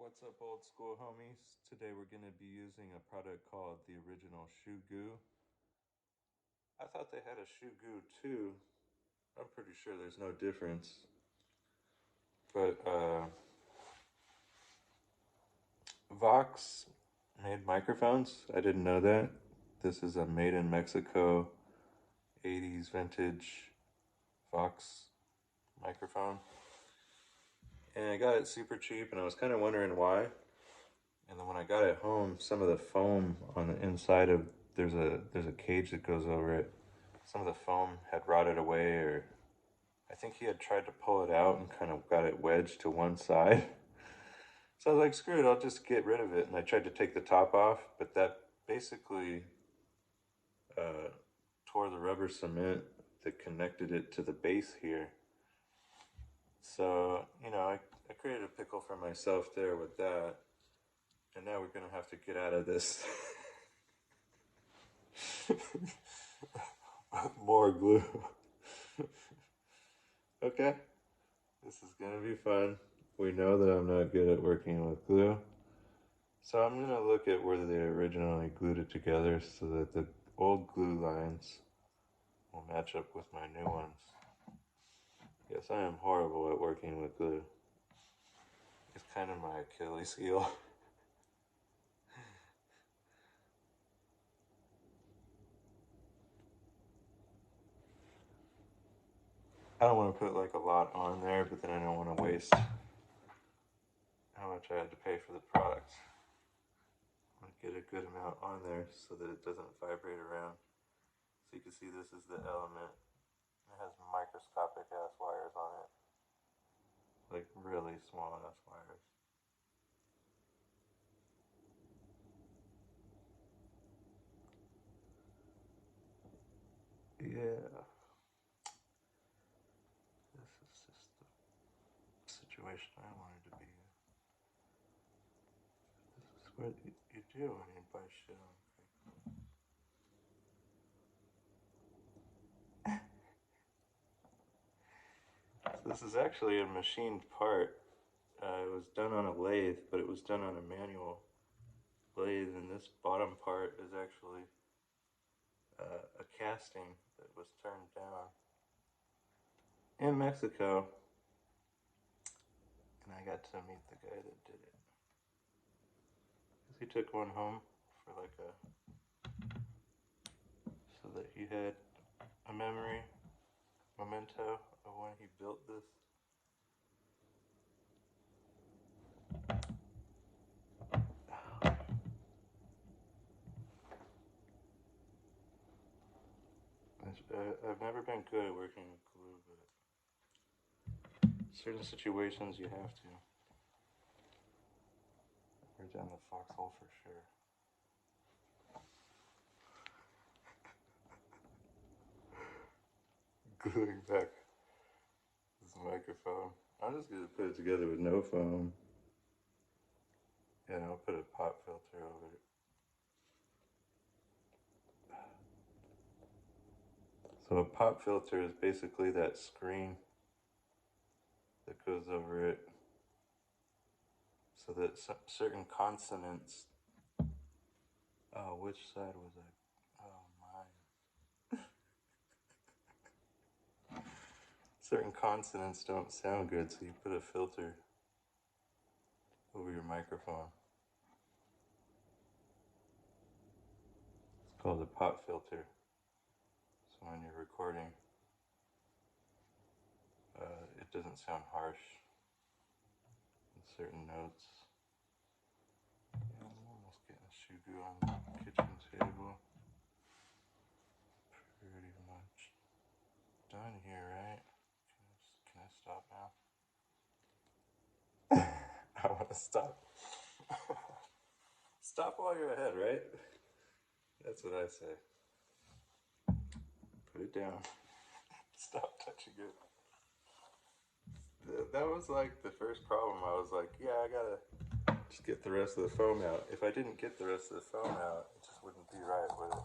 What's up, old school homies? Today we're going to be using a product called the Original Shoe Goo. I thought they had a shoe goo too. I'm pretty sure there's no difference. But Vox made microphones. I didn't know that. This is a made in Mexico 80s vintage Vox microphone. And I got it super cheap, and I was kind of wondering why. And then when I got it home, some of the foam on the inside of there's a cage that goes over it. Some of the foam had rotted away, or I think he had tried to pull it out and kind of got it wedged to one side. So I was like, screw it, I'll just get rid of it. And I tried to take the top off, but that basically tore the rubber cement that connected it to the base here. So, I created a pickle for myself there with that. And now we're going to have to get out of this. More glue. Okay, this is gonna be fun. We know that I'm not good at working with glue, so I'm gonna look at where they originally glued it together so that the old glue lines will match up with my new ones. Yes, I am horrible at working with glue. It's kind of my Achilles heel. I don't want to put like a lot on there, but then I don't want to waste how much I had to pay for the product. I want to get a good amount on there so that it doesn't vibrate around. So you can see this is the element. It has microscopic ass wires on it. Like really small ass wires. Yeah. This is just the situation I wanted to be in. This is what you do when you buy shit on Craigslist. So this is actually a machined part. It was done on a lathe, but it was done on a manual lathe, and this bottom part is actually a casting that was turned down in Mexico, and I got to meet the guy that did it. He took one home for like so that he had a memento of when he built this. I've never been good at working with glue, but certain situations you have to. We're down the foxhole for sure. Gluing back this microphone. I'm just gonna put it together with no foam. Yeah, I'll put a pop filter over it. So a pop filter is basically that screen that goes over it so that certain consonants. Oh, which side was I? Oh, mine. Certain consonants don't sound good, so you put a filter over your microphone. It's called a pop filter. So when you're recording, it doesn't sound harsh in certain notes. Yeah, I'm almost getting a shoe goo on the kitchen table. Pretty much done here, right? Can I stop now? I want to stop. Stop while you're ahead, right? That's what I say. Put it down. Stop touching it. That was like the first problem. I was like, yeah, I gotta just get the rest of the foam out. If I didn't get the rest of the foam out, it just wouldn't be right with it.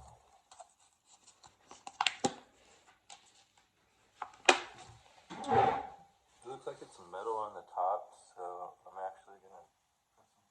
It looks like it's metal on the top, so I'm actually gonna put some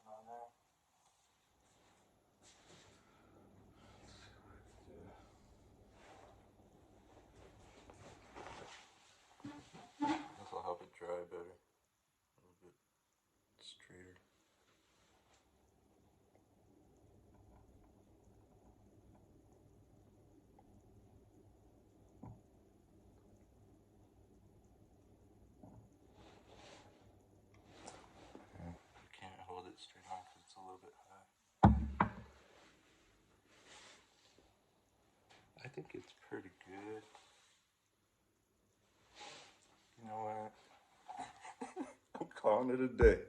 think it's pretty good. You know what? I'm calling it a day.